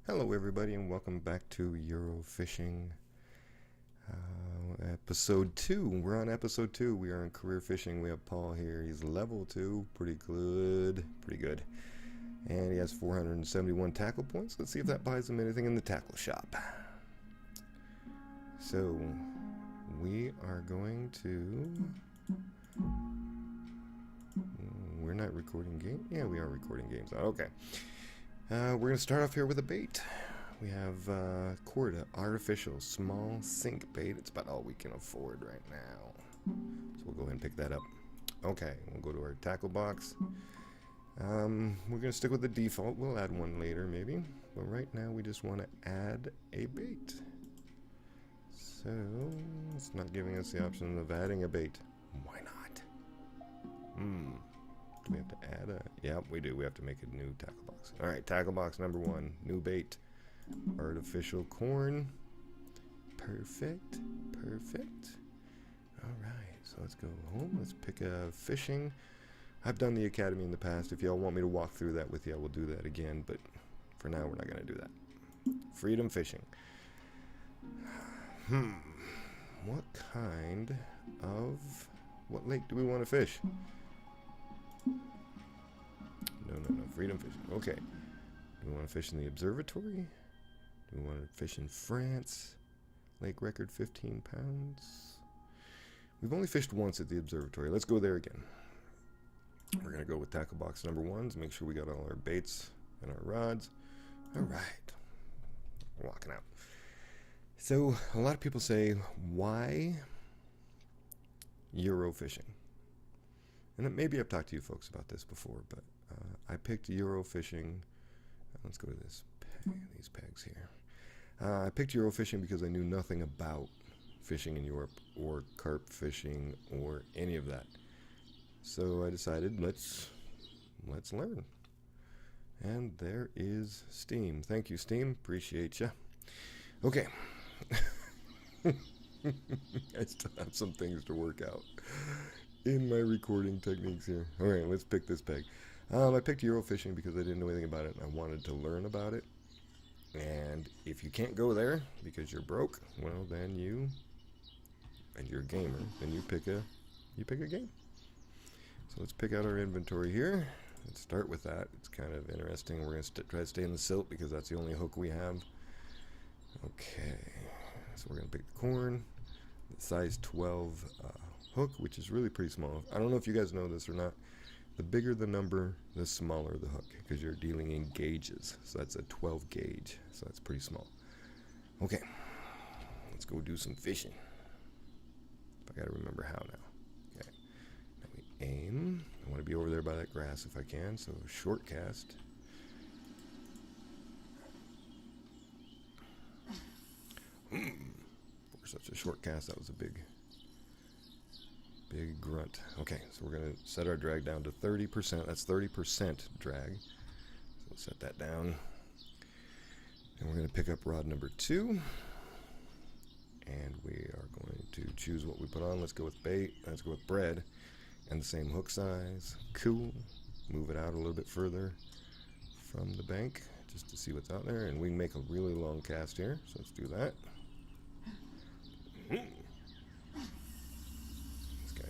Hello, everybody, and welcome back to Eurofishing episode 2. We're on episode 2. We are in career fishing. We have Paul here. He's level 2. Pretty good. Pretty good. And he has 471 tackle points. Let's see if that buys him anything in the tackle shop. So, we are going to... We're not recording games? Yeah, we are recording games. Okay. We're going to start off here with a bait. We have Corda Artificial Small Sink Bait. It's about all we can afford right now. So we'll go ahead and pick that up. Okay, we'll go to our tackle box. We're going to stick with the default. We'll add one later maybe. But right now we just want to add a bait. So it's not giving us the option of adding a bait. Why not? Do we have to add a... Yep, we do. We have to make a new tackle box. Alright, tackle box number 1. New bait. Artificial corn. Perfect. Perfect. Alright, so let's go home. Let's pick a fishing. I've done the academy in the past. If y'all want me to walk through that with you, I will do that again. But for now, we're not going to do that. Freedom fishing. What kind of... What lake do we want to fish? No. Freedom fishing. Okay. Do we want to fish in the observatory? Do we want to fish in France? Lake record 15 pounds. We've only fished once at the observatory. Let's go there again. We're going to go with tackle box number 1 to make sure we got all our baits and our rods. All right. Walking out. So, a lot of people say, why Euro fishing? And maybe I've talked to you folks about this before, but I picked Euro fishing. Let's go to this these pegs here. I picked Euro fishing because I knew nothing about fishing in Europe or carp fishing or any of that. So I decided let's learn. And there is Steam. Thank you, Steam. Appreciate you. Okay. I still have some things to work out in my recording techniques here. Alright, let's pick this peg. I picked Eurofishing because I didn't know anything about it and I wanted to learn about it. And if you can't go there because you're broke, well then and you're a gamer, then you pick a game. So let's pick out our inventory here. Let's start with that. It's kind of interesting. We're going to try to stay in the silt because that's the only hook we have. Okay, so we're going to pick the corn, the size 12 hook, which is really pretty small. I don't know if you guys know this or not. The bigger the number, the smaller the hook, because you're dealing in gauges. So that's a 12 gauge, so that's pretty small. Okay, let's go do some fishing. I gotta remember how now. Okay, now we aim. I want to be over there by that grass if I can, so short cast. For such a short cast, that was a big grunt. Okay, so we're going to set our drag down to 30%. That's 30% drag. So we'll set that down. And we're going to pick up rod number 2. And we are going to choose what we put on. Let's go with bait. Let's go with bread. And the same hook size. Cool. Move it out a little bit further from the bank just to see what's out there. And we can make a really long cast here. So let's do that.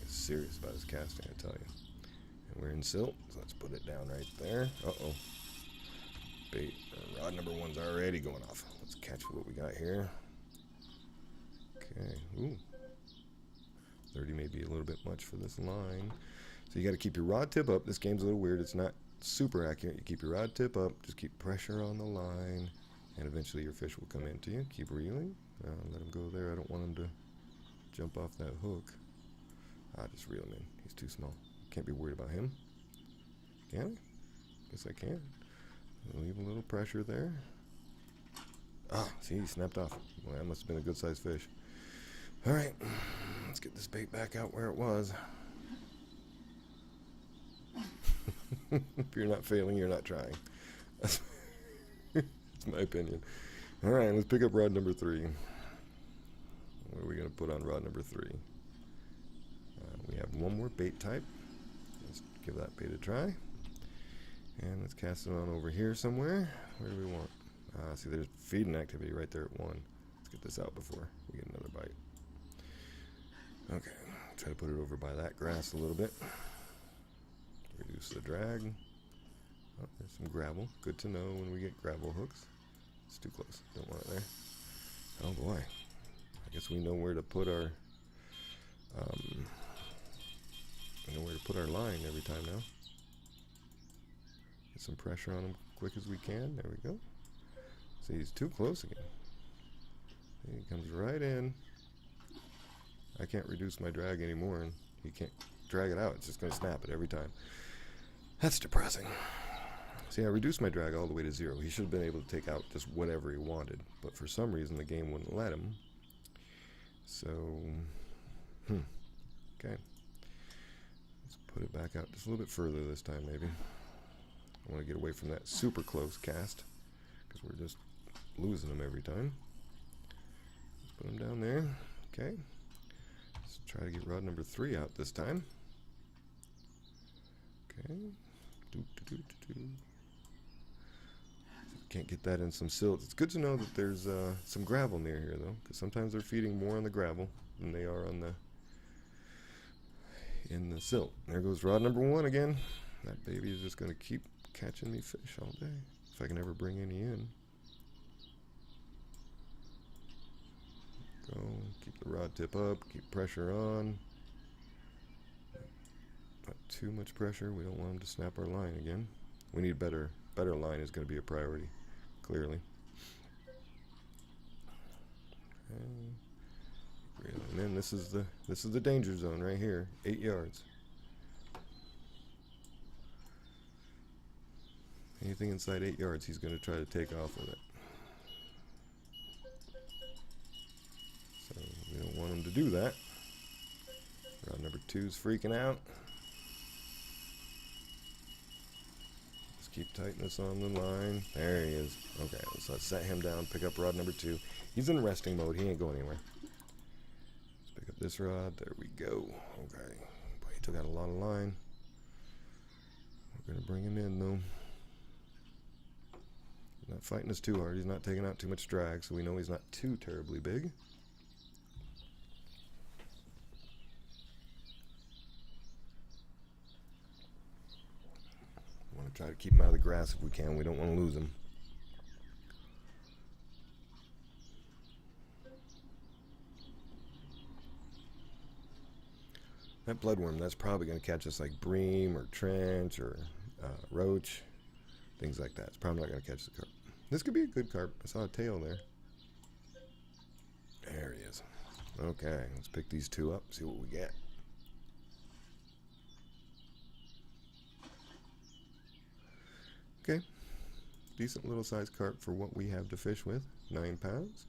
Serious about his casting, I tell you. And we're in silt, so let's put it down right there. Uh-oh. Bait. Rod number 1's already going off. Let's catch what we got here. Okay. Ooh. 30 may be a little bit much for this line. So you got to keep your rod tip up. This game's a little weird. It's not super accurate. You keep your rod tip up. Just keep pressure on the line. And eventually your fish will come into you. Keep reeling. Let him go there. I don't want him to jump off that hook. I'll just reel him in. He's too small. Can't be worried about him. Can I? Guess I can. Leave a little pressure there. Ah, see, he snapped off. Well, that must have been a good sized fish. Alright, let's get this bait back out where it was. If you're not failing, you're not trying. That's my opinion. Alright, let's pick up rod number 3. What are we going to put on rod number 3? We have one more bait type. Let's give that bait a try. And let's cast it on over here somewhere. Where do we want? See, there's feeding activity right there at 1. Let's get this out before we get another bite. Okay, try to put it over by that grass a little bit. Reduce the drag. Oh, there's some gravel. Good to know when we get gravel hooks. It's too close. Don't want it there. Oh boy. I guess we know where to put our line every time now. Get some pressure on him quick as we can. There we go. See, he's too close again. He comes right in. I can't reduce my drag anymore, and he can't drag it out. It's just going to snap it every time. That's depressing. See, I reduced my drag all the way to 0. He should have been able to take out just whatever he wanted, but for some reason the game wouldn't let him. So, okay. Let's put it back out just a little bit further this time, maybe. I want to get away from that super close cast, because we're just losing him every time. Let's put him down there. Okay. Let's try to get rod number 3 out this time. Okay. Can't get that in some silt. It's good to know that there's some gravel near here, though, because sometimes they're feeding more on the gravel than they are on in the silt. There goes rod number 1 again. That baby is just going to keep catching me fish all day, if I can ever bring any in. Go, keep the rod tip up, keep pressure on. Not too much pressure. We don't want him to snap our line again. We need better line is going to be a priority, clearly. Okay. And then this is the danger zone right here, 8 yards. Anything inside 8 yards, he's going to try to take off with it. So we don't want him to do that. Rod number 2's freaking out. Let's keep tightness on the line. There he is. Okay, let's set him down, pick up rod number 2. He's in resting mode. He ain't going anywhere. Let's pick up this rod. There we go. Okay. Boy, he took out a lot of line. We're going to bring him in, though. Not fighting us too hard. He's not taking out too much drag, so we know he's not too terribly big. I want to try to keep him out of the grass if we can. We don't want to lose him. That bloodworm, that's probably going to catch us like bream or trench or roach. Things like that. It's probably not going to catch the carp. This could be a good carp. I saw a tail there. There he is. Okay, let's pick these 2 up, see what we get. Okay. Decent little sized carp for what we have to fish with. 9 pounds.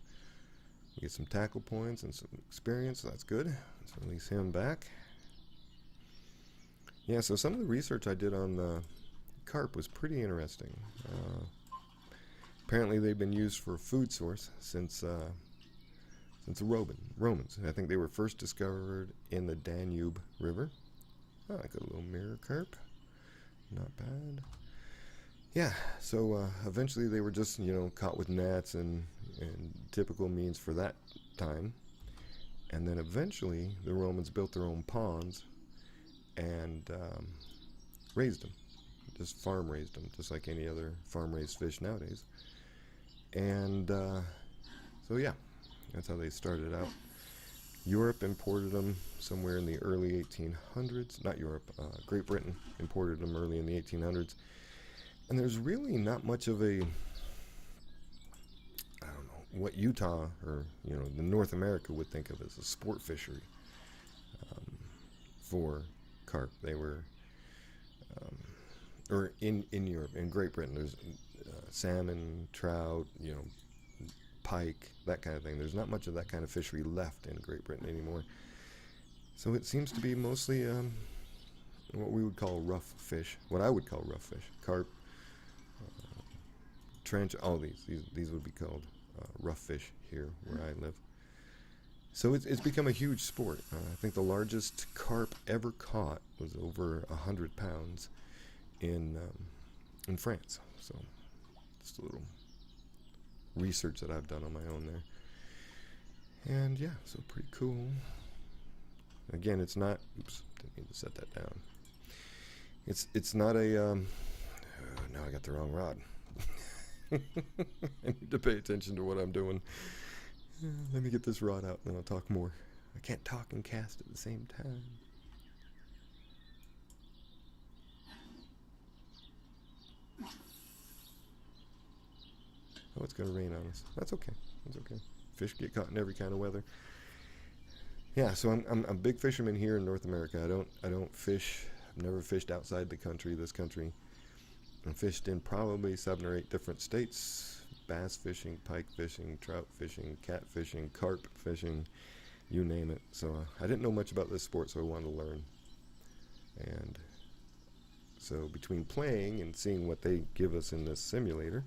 We get some tackle points and some experience, so that's good. Let's release him back. Yeah, so some of the research I did on the carp was pretty interesting. Apparently they've been used for food source since the Romans. I think they were first discovered in the Danube River. Oh, I got a little mirror carp. Not bad. Yeah, so eventually they were just, caught with nets and typical means for that time. And then eventually the Romans built their own ponds and raised them. Just farm raised them, just like any other farm raised fish nowadays. And so yeah, that's how they started out. Europe imported them somewhere in the early 1800s. Not Europe, Great Britain imported them early in the 1800s. And there's really not much of a, I don't know, what Utah or, the North America would think of as a sport fishery for carp. They were, or in Europe, in Great Britain, there's salmon, trout, pike, that kind of thing. There's not much of that kind of fishery left in Great Britain anymore. So it seems to be mostly what we would call rough fish, what I would call rough fish. Carp, trench, all these would be called rough fish here where I live. So it's become a huge sport. I think the largest carp ever caught was over 100 pounds in France. So just a little research that I've done on my own there. And yeah, so pretty cool. Again, it's not. Oops, didn't mean to set that down. It's not a. Now I got the wrong rod. I need to pay attention to what I'm doing. Let me get this rod out, and then I'll talk more. I can't talk and cast at the same time. Oh, it's gonna rain on us. That's okay. That's okay. Fish get caught in every kind of weather. Yeah, so I'm a big fisherman here in North America. I don't fish. I've never fished outside the country. This country. I've fished in probably 7 or 8 different states. Bass fishing, pike fishing, trout fishing, cat fishing, carp fishing, you name it. So I didn't know much about this sport, so I wanted to learn. And so between playing and seeing what they give us in this simulator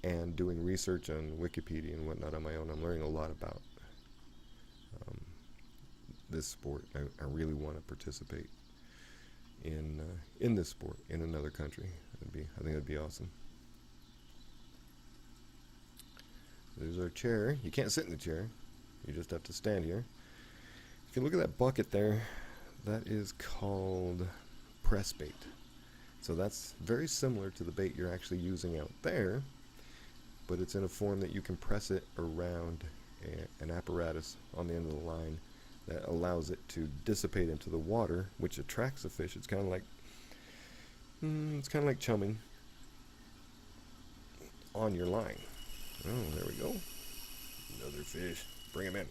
and doing research on Wikipedia and whatnot on my own, I'm learning a lot about this sport. I really want to participate in this sport in another country. I think that'd be awesome. There's our chair. You can't sit in the chair. You just have to stand here. If you look at that bucket there, that is called press bait. So that's very similar to the bait you're actually using out there, but it's in a form that you can press it around an apparatus on the end of the line that allows it to dissipate into the water, which attracts the fish. It's kind of like chumming on your line. Oh, there we go. Another fish. Bring him in.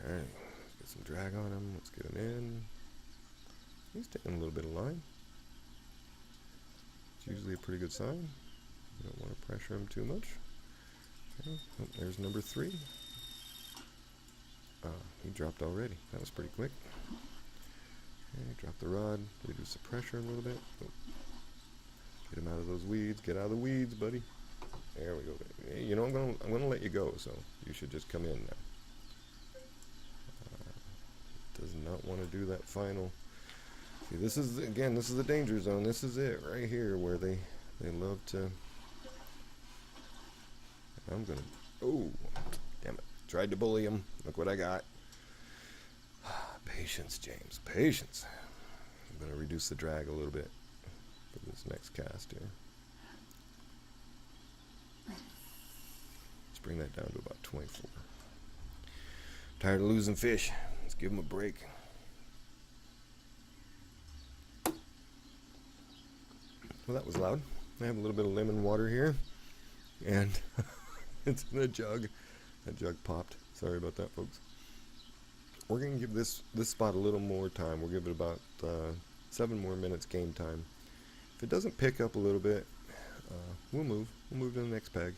Okay, let's get some drag on him. Let's get him in. He's taking a little bit of line. It's usually a pretty good sign. You don't want to pressure him too much. Okay. Oh, there's number 3. He dropped already. That was pretty quick. Okay, drop the rod. Reduce the pressure a little bit. Oh. Get him out of those weeds. Get out of the weeds, buddy. There we go. Hey, you know, I'm gonna let you go, so you should just come in now. Does not want to do that final. See, this is the danger zone. This is it right here where they love to. I'm gonna. Oh, damn it! Tried to bully him. Look what I got. Patience, James. Patience. I'm gonna reduce the drag a little bit for this next cast here. Let's bring that down to about 24. Tired of losing fish. Let's give him a break. Well, that was loud. I have a little bit of lemon water here, and it's in a jug. That jug popped. Sorry about that, folks. We're going to give this spot a little more time. We'll give it about 7 more minutes game time. If it doesn't pick up a little bit, we'll move. We'll move to the next peg.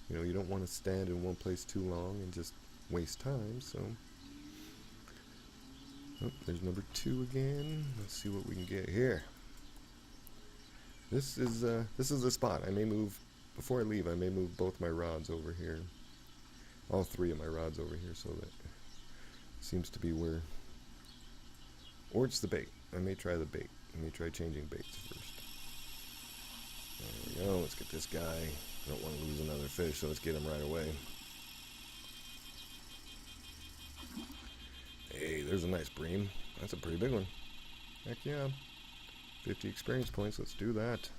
You know, you don't want to stand in one place too long and just waste time, so. Oh, there's number 2 again. Let's see what we can get here. This is the spot. I may move, before I leave, I may move both my rods over here. All 3 of my rods over here, so that seems to be where, or it's the bait. I may try the bait. I may try changing baits first. There we go. Let's get this guy. I don't want to lose another fish, so let's get him right away. Hey, there's a nice bream. That's a pretty big one. Heck yeah. 50 experience points. Let's do that.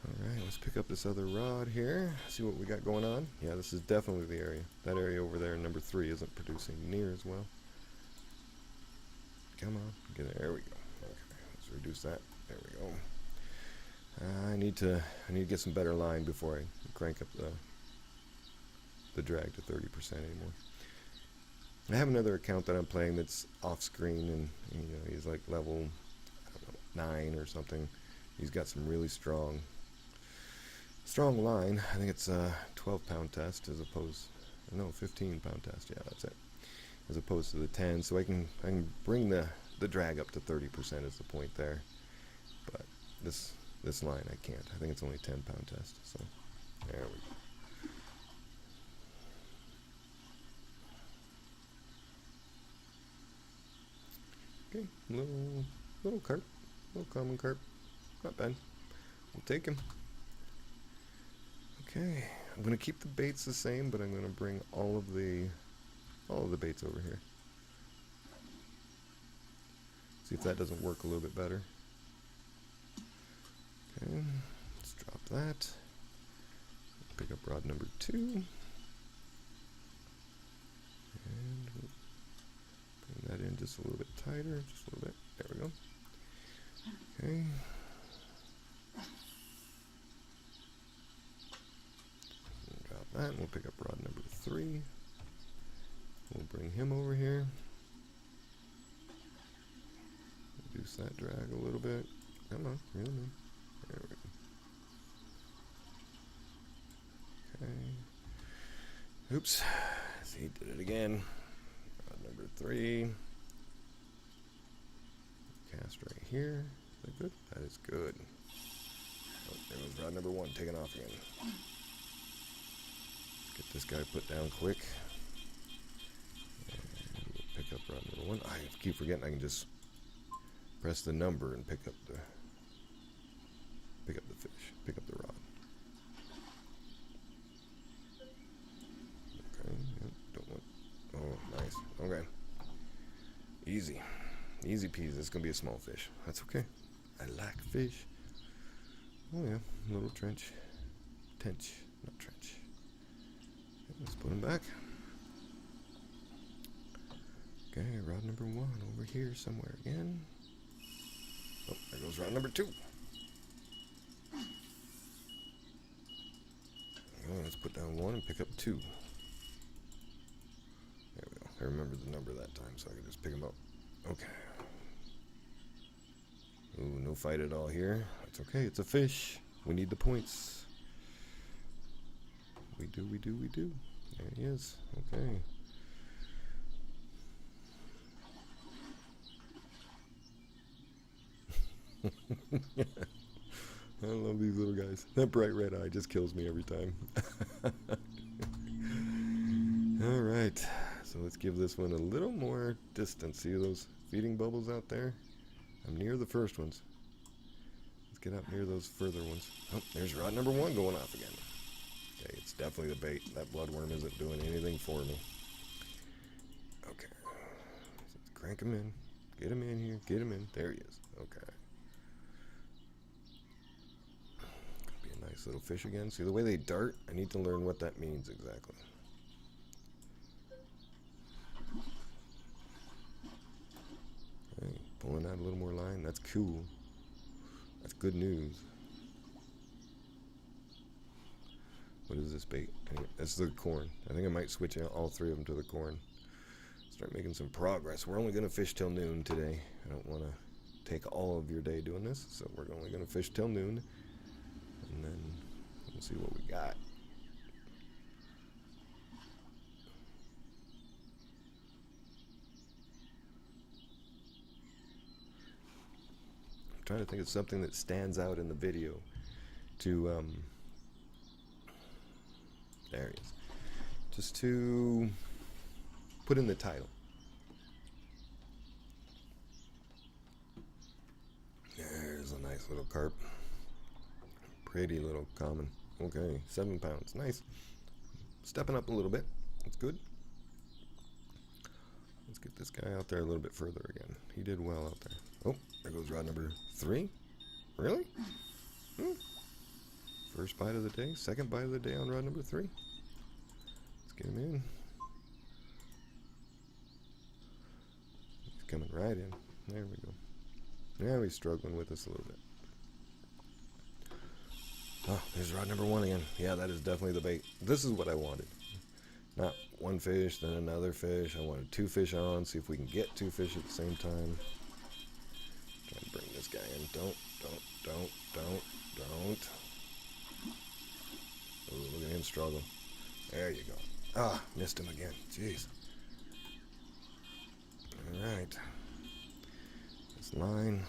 Alright, let's pick up this other rod here. See what we got going on. Yeah, this is definitely the area. That area over there, number 3, isn't producing near as well. Come on. Get it. There we go. Okay, let's reduce that. There we go. I need to get some better line before I crank up the drag to 30% anymore. I have another account that I'm playing that's off screen, and you know, he's like level, I don't know, 9 or something. He's got some really strong line. I think it's a 12-pound test as opposed, no, 15-pound test. Yeah, that's it. As opposed to the 10, so I can bring the drag up to 30% is the point there. But this line I can't. I think it's only a 10-pound test. So there we go. Okay, little carp, little common carp, not bad. We'll take him. Okay, I'm gonna keep the baits the same, but I'm gonna bring all of the baits over here. See if that doesn't work a little bit better. Okay, let's drop that. Pick up rod number 2. And we'll bring that in just a little bit tighter, just a little bit. There we go. Okay. Drop that, and we'll pick up rod number 3. We'll bring him over here. Reduce that drag a little bit. Come on, reel him in. There we go. Okay. Oops. See, he did it again. Rod number 3. Cast right here. Is that good? That is good. Oh, there was rod number 1 taking off again. Let's get this guy put down quick. And we'll pick up rod number 1. I keep forgetting I can just press the number and pick up the fish, pick up the rod. Okay, yep, don't want. Oh, nice. Okay, easy peasy. This is gonna be a small fish. That's okay. I like fish. Oh yeah, little tench, not trench. Okay, let's put him back. Okay, rod number 1 over here somewhere again. Oh, there goes rod number 2. Oh, let's put down 1 and pick up 2. There we go. I remember the number that time, so I can just pick them up. Okay. Ooh, no fight at all here. It's okay. It's a fish. We need the points. We do. There he is. Okay. I love these little guys. That bright red eye just kills me every time. Alright, so let's give this one a little more distance. See those feeding bubbles out there? I'm near the first ones. Let's get up near those further ones. Oh, there's rod number 1 going off again. Okay, it's definitely the bait. That bloodworm isn't doing anything for me. Okay, let's crank him in. Get him in here. Get him in. There he is. Okay. Nice little fish again. See the way they dart? I need to learn what that means exactly. Okay, pulling out a little more line. That's cool. That's good news. What is this bait? That's the corn. I think I might switch out all 3 of them to the corn. Start making some progress. We're only going to fish till noon today. I don't want to take all of your day doing this, so we're only going to fish till noon. And then we'll see what we got. I'm trying to think of something that stands out in the video to, there he is. Just to put in the title. There's a nice little carp. Pretty little common. Okay, 7 pounds. Nice. Stepping up a little bit. That's good. Let's get this guy out there a little bit further again. He did well out there. Oh, there goes rod number 3. Really? First bite of the day. Second bite of the day on rod number 3. Let's get him in. He's coming right in. There we go. Now he's struggling with us a little bit. Oh, there's rod number 1 again. Yeah, that is definitely the bait. This is what I wanted. Not one fish, then another fish. I wanted 2 fish on, see if we can get 2 fish at the same time. Try to bring this guy in. Don't. Oh, look at him struggle. There you go. Ah, missed him again. Jeez. Alright. This line.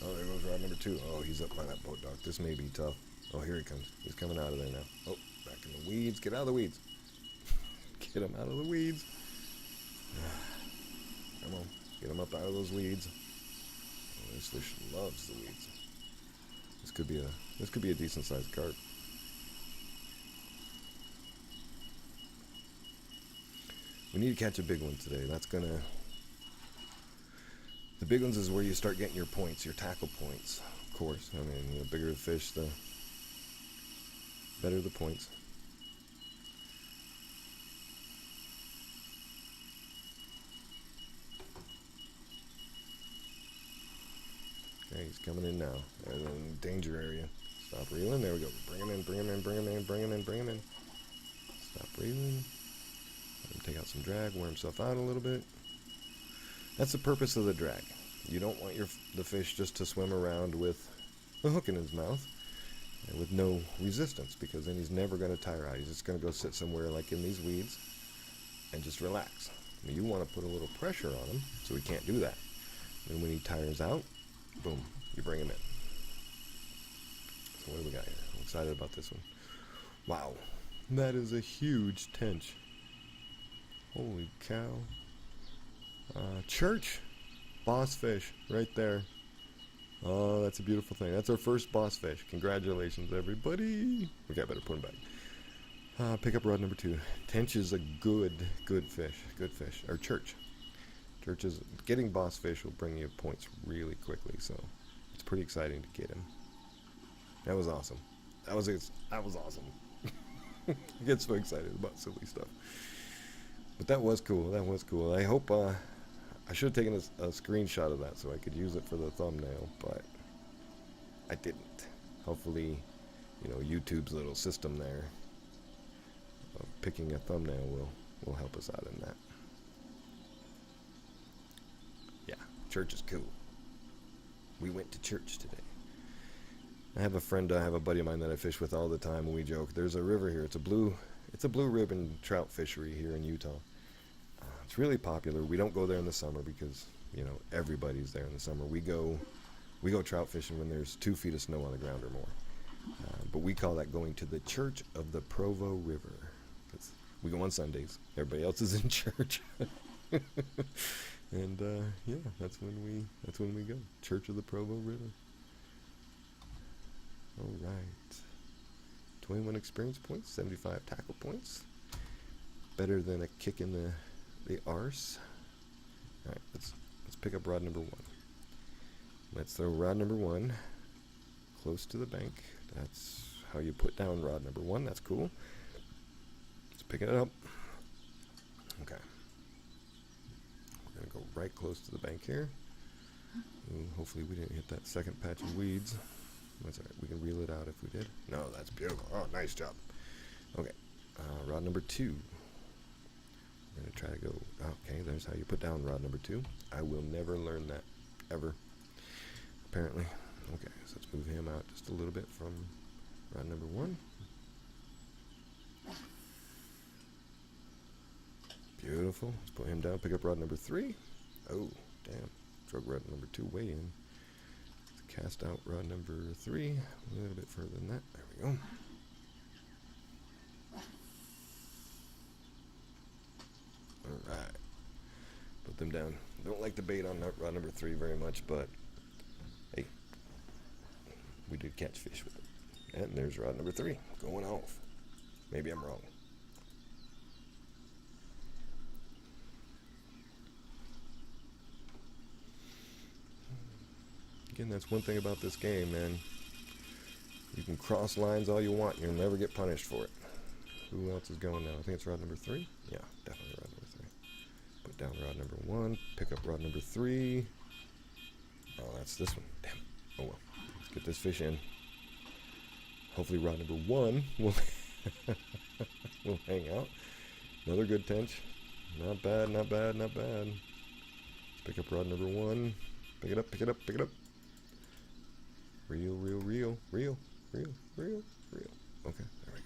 Oh, there goes rod number 2. Oh, he's up by that boat dock. This may be tough. Oh, here he comes. He's coming out of there now. Oh, back in the weeds. Get out of the weeds. Get him out of the weeds. Come on. Get him up out of those weeds. Oh, this fish loves the weeds. This could be a This could be a decent sized carp. We need to catch a big one today. That's gonna... The big ones is where you start getting your points, your tackle points. Of course, I mean, the bigger the fish, the better the points. Okay, he's coming in now. There's a danger area. Stop reeling. There we go. Bring him in, bring him in, bring him in, bring him in, bring him in. Stop reeling. Let him take out some drag, wear himself out a little bit. That's the purpose of the drag. You don't want the fish just to swim around with a hook in his mouth and with no resistance, because then he's never going to tire out. He's just going to go sit somewhere like in these weeds and just relax. I mean, you want to put a little pressure on him, so he can't do that. And when he tires out, boom, you bring him in. So what do we got here? I'm excited about this one. Wow, that is a huge tench. Holy cow. Church boss fish right there. Oh, that's a beautiful thing. That's our first boss fish. Congratulations, everybody. Okay, I better put him back. Pick up rod number 2. Tench is a good fish. Good fish. Or church. Church is... Getting boss fish will bring you points really quickly, so it's pretty exciting to get him. That was awesome. That was awesome. I get so excited about silly stuff. But that was cool. That was cool. I hope... I should have taken a screenshot of that so I could use it for the thumbnail, but I didn't. Hopefully, you know, YouTube's little system there of picking a thumbnail will help us out in that. Yeah, church is cool. We went to church today. I have a buddy of mine that I fish with all the time, and we joke. There's a river here. It's a blue ribbon trout fishery here in Utah. It's really popular. We don't go there in the summer because, you know, everybody's there in the summer. We go trout fishing when there's 2 feet of snow on the ground or more. But we call that going to the Church of the Provo River. We go on Sundays. Everybody else is in church. And yeah, that's when we go. Church of the Provo River. All right. 21 experience points, 75 tackle points. Better than a kick in the arse. All right, let's pick up rod number 1. Let's throw rod number 1 close to the bank. That's how you put down rod number 1. That's cool. Let's pick it up. Okay. We're gonna go right close to the bank here. Ooh, hopefully we didn't hit that second patch of weeds. That's all right. We can reel it out if we did. No, that's beautiful. Oh, nice job. Okay. Rod number 2. We're going to try to go, okay, there's how you put down rod number 2. I will never learn that, ever, apparently. Okay, so let's move him out just a little bit from rod number 1. Beautiful. Let's put him down, pick up rod number 3. Oh, damn. Drug rod number 2 way in. Let's cast out rod number 3 a little bit further than that. There we go. Alright, put them down. Don't like the bait on rod number 3 very much, but hey, we did catch fish with it. And there's rod number 3 going off. Maybe I'm wrong. Again, that's one thing about this game, man. You can cross lines all you want, you'll never get punished for it. Who else is going now? I think it's rod number 3. Yeah, definitely rod number 3. Put down rod number 1. Pick up rod number 3. Oh, that's this one. Damn. Oh well. Let's get this fish in. Hopefully rod number 1 will will hang out. Another good tench. Not bad, not bad, not bad. Let's pick up rod number 1. Pick it up, pick it up, pick it up. Reel, reel, reel, reel, reel, reel, reel. Okay, there we go.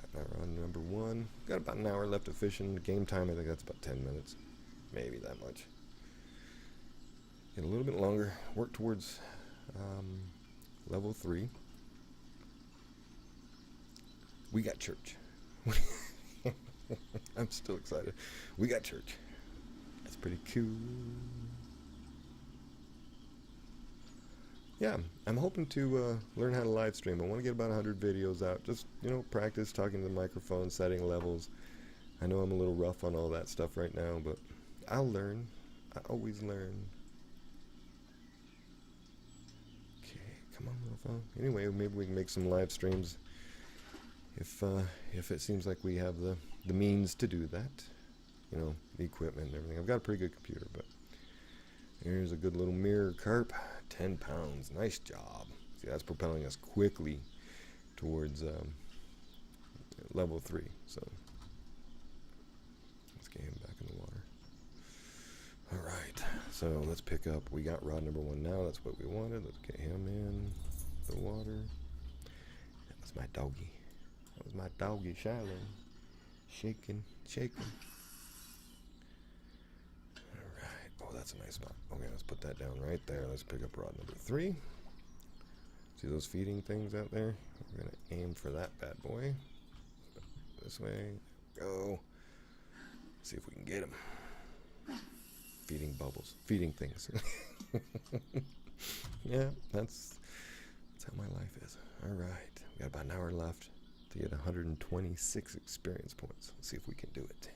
Got that rod number 1. Got about an hour left of fishing. Game time, I think that's about 10 minutes. Maybe that much. Get a little bit longer. Work towards level 3. We got church. I'm still excited. We got church. That's pretty cool. yeah, I'm hoping to learn how to live stream. I want to get about 100 videos out. Just, practice talking to the microphone, setting levels. I know I'm a little rough on all that stuff right now, but I'll learn. I always learn. Okay, come on, little phone. Anyway, maybe we can make some live streams if it seems like we have the means to do that. The equipment and everything. I've got a pretty good computer, but here's a good little mirror carp. 10 pounds. Nice job. See, that's propelling us quickly towards level 3. So let's get him back in the water. All right. So let's pick up. We got rod number 1 now. That's what we wanted. Let's get him in the water. That was my doggy. That was my doggy, Shiloh. Shaking, shaking. That's a nice spot. Okay, let's put that down right there. Let's pick up rod number 3. See those feeding things out there? We're going to aim for that bad boy. This way. Go. See if we can get him. Feeding bubbles. Feeding things. Yeah, that's how my life is. All right. We got about an hour left to get 126 experience points. Let's see if we can do it.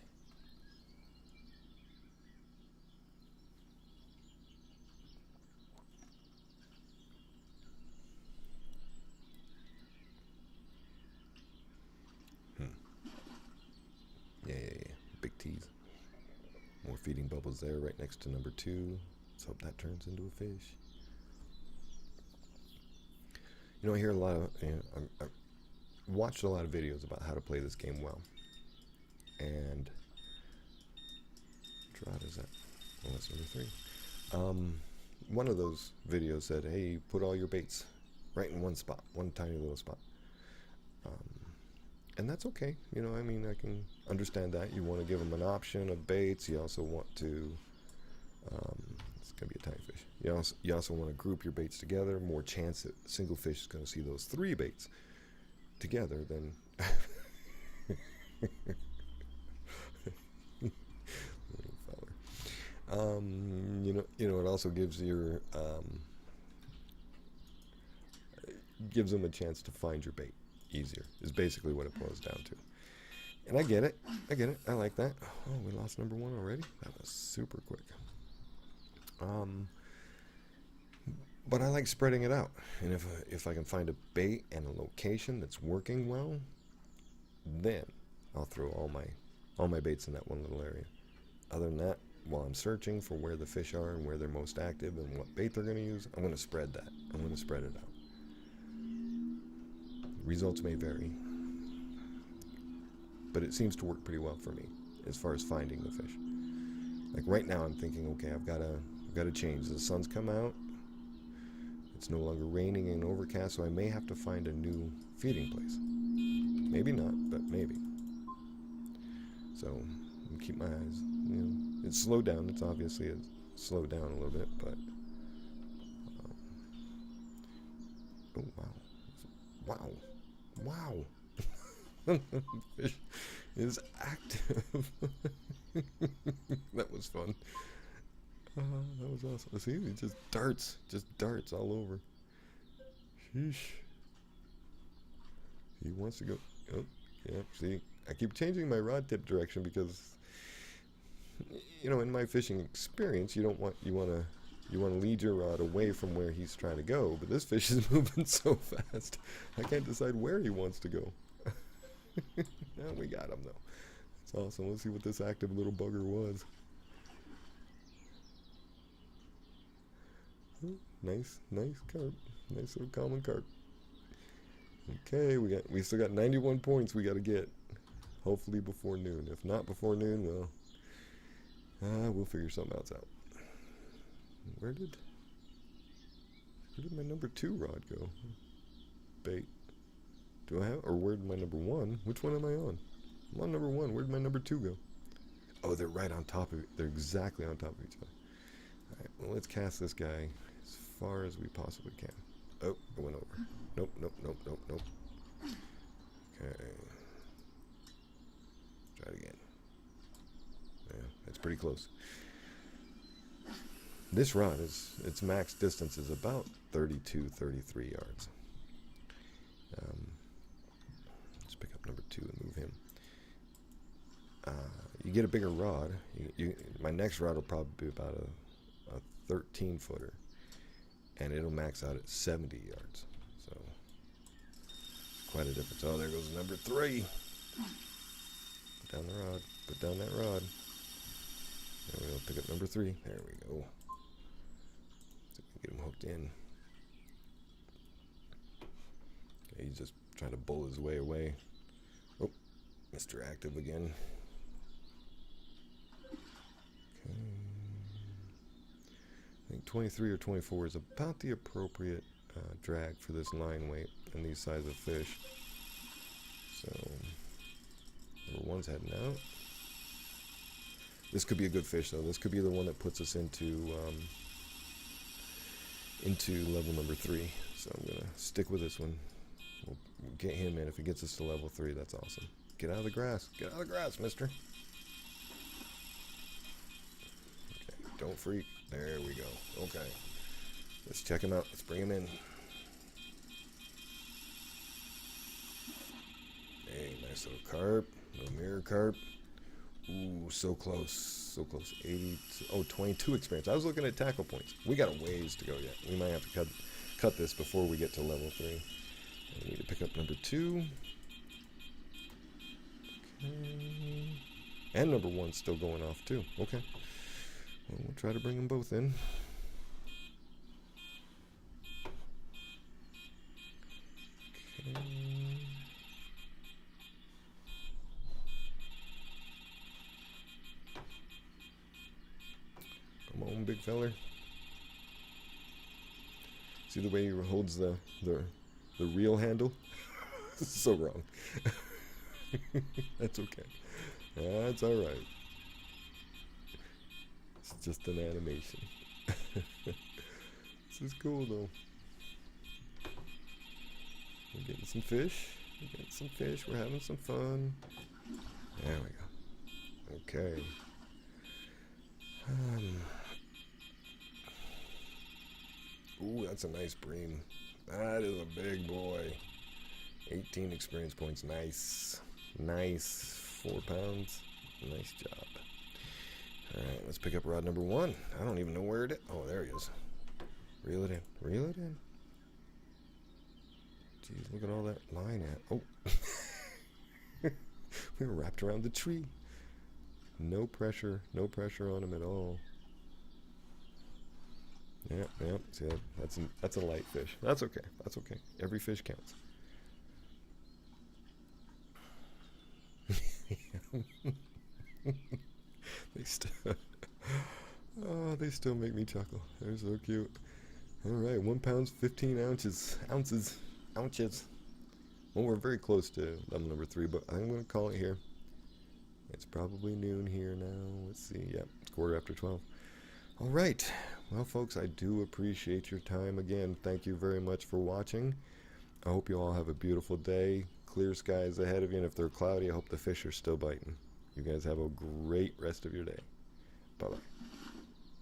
Yeah. Big T's. More feeding bubbles there right next to number 2. Let's hope that turns into a fish. I hear a lot of... I watched a lot of videos about how to play this game well. And... which rod is that? Oh, that's number 3. One of those videos said, hey, put all your baits right in one spot. One tiny little spot. And that's okay. I can understand that. You want to give them an option of baits. You also want to, it's going to be a tiny fish. You also want to group your baits together. More chance that a single fish is going to see those 3 baits together than... it also gives gives them a chance to find your bait easier, is basically what it boils down to. And I get it. I like that. Oh, we lost number 1 already? That was super quick. But I like spreading it out. And if I can find a bait and a location that's working well, then I'll throw all my baits in that one little area. Other than that, while I'm searching for where the fish are and where they're most active and what bait they're going to use, I'm going to spread that. I'm going to spread it out. Results may vary, but it seems to work pretty well for me as far as finding the fish. Like right now, I'm thinking, okay, I've got to change. The sun's come out. It's no longer raining and overcast, so I may have to find a new feeding place. Maybe not, but maybe. So I'll keep my eyes. It's slowed down. It's obviously slowed down a little bit, but oh wow. Wow. Fish is active. That was fun. That was awesome. See, it just darts all over. Sheesh. He wants to go. Oh, yeah. See, I keep changing my rod tip direction because, in my fishing experience, you want to lead your rod away from where he's trying to go. But this fish is moving so fast, I can't decide where he wants to go. Now we got him though. It's awesome. Let's see what this active little bugger was. Nice carp. Nice little common carp. Okay, we still got 91 points we got to get. Hopefully before noon. If not before noon, well, we'll figure something else out. Where did my number 2 rod go? Bait. Do I have, or where'd my number 1? Which one am I on? I'm on number 1. Where'd my number 2 go? Oh, they're right on top of it. They're exactly on top of each other. All right, well, let's cast this guy as far as we possibly can. Oh, it went over. Nope. Okay. Try it again. Yeah, that's pretty close. This rod is, its max distance is about 32, 33 yards. Let's pick up number 2 and move him. You get a bigger rod. My next rod will probably be about a 13 footer, and it'll max out at 70 yards. So quite a difference. Oh, there goes number 3. Put down the rod. Put down that rod. There we go. Pick up number 3. There we go. So we can get him hooked in. Okay, he's just trying to bull his way away. Oh, Mr. Active again. Okay. I think 23 or 24 is about the appropriate drag for this line weight and these size of fish. So number 1's heading out. This could be a good fish though. This could be the one that puts us into level number 3. So I'm gonna stick with this one. We'll get him in. If he gets us to level 3, that's awesome. Get out of the grass. Get out of the grass, mister. Okay, don't freak. There we go. Okay. Let's check him out. Let's bring him in. Hey, nice little carp. Little mirror carp. Ooh, so close. So close. 22 experience. I was looking at tackle points. We got a ways to go yet. We might have to cut this before we get to level 3. We need to pick up number 2. Okay. And number 1's still going off too. Okay. Well, we'll try to bring them both in. Okay. Come on, big feller. See the way he holds the reel handle? So wrong. That's okay. That's alright. It's just an animation. This is cool though. We're getting some fish. We're getting some fish. We're having some fun. There we go. Okay. Ooh, that's a nice bream. That is a big boy. 18 experience points. Nice. Nice. 4 pounds. Nice job. Alright, let's pick up rod number 1. I don't even know where it is. Oh, there he is. Reel it in. Reel it in. Jeez, look at all that line at. Oh. We were wrapped around the tree. No pressure. No pressure on him at all. Yep. See, that's a light fish. That's okay. That's okay. Every fish counts. They still make me chuckle. They're so cute. All right, 1 pound, 15 ounces. Well, we're very close to level number 3, but I'm going to call it here. It's probably noon here now. Let's see. Yep, it's 12:15. All right. Well, folks, I do appreciate your time again. Thank you very much for watching. I hope you all have a beautiful day. Clear skies ahead of you, and if they're cloudy, I hope the fish are still biting. You guys have a great rest of your day. Bye-bye.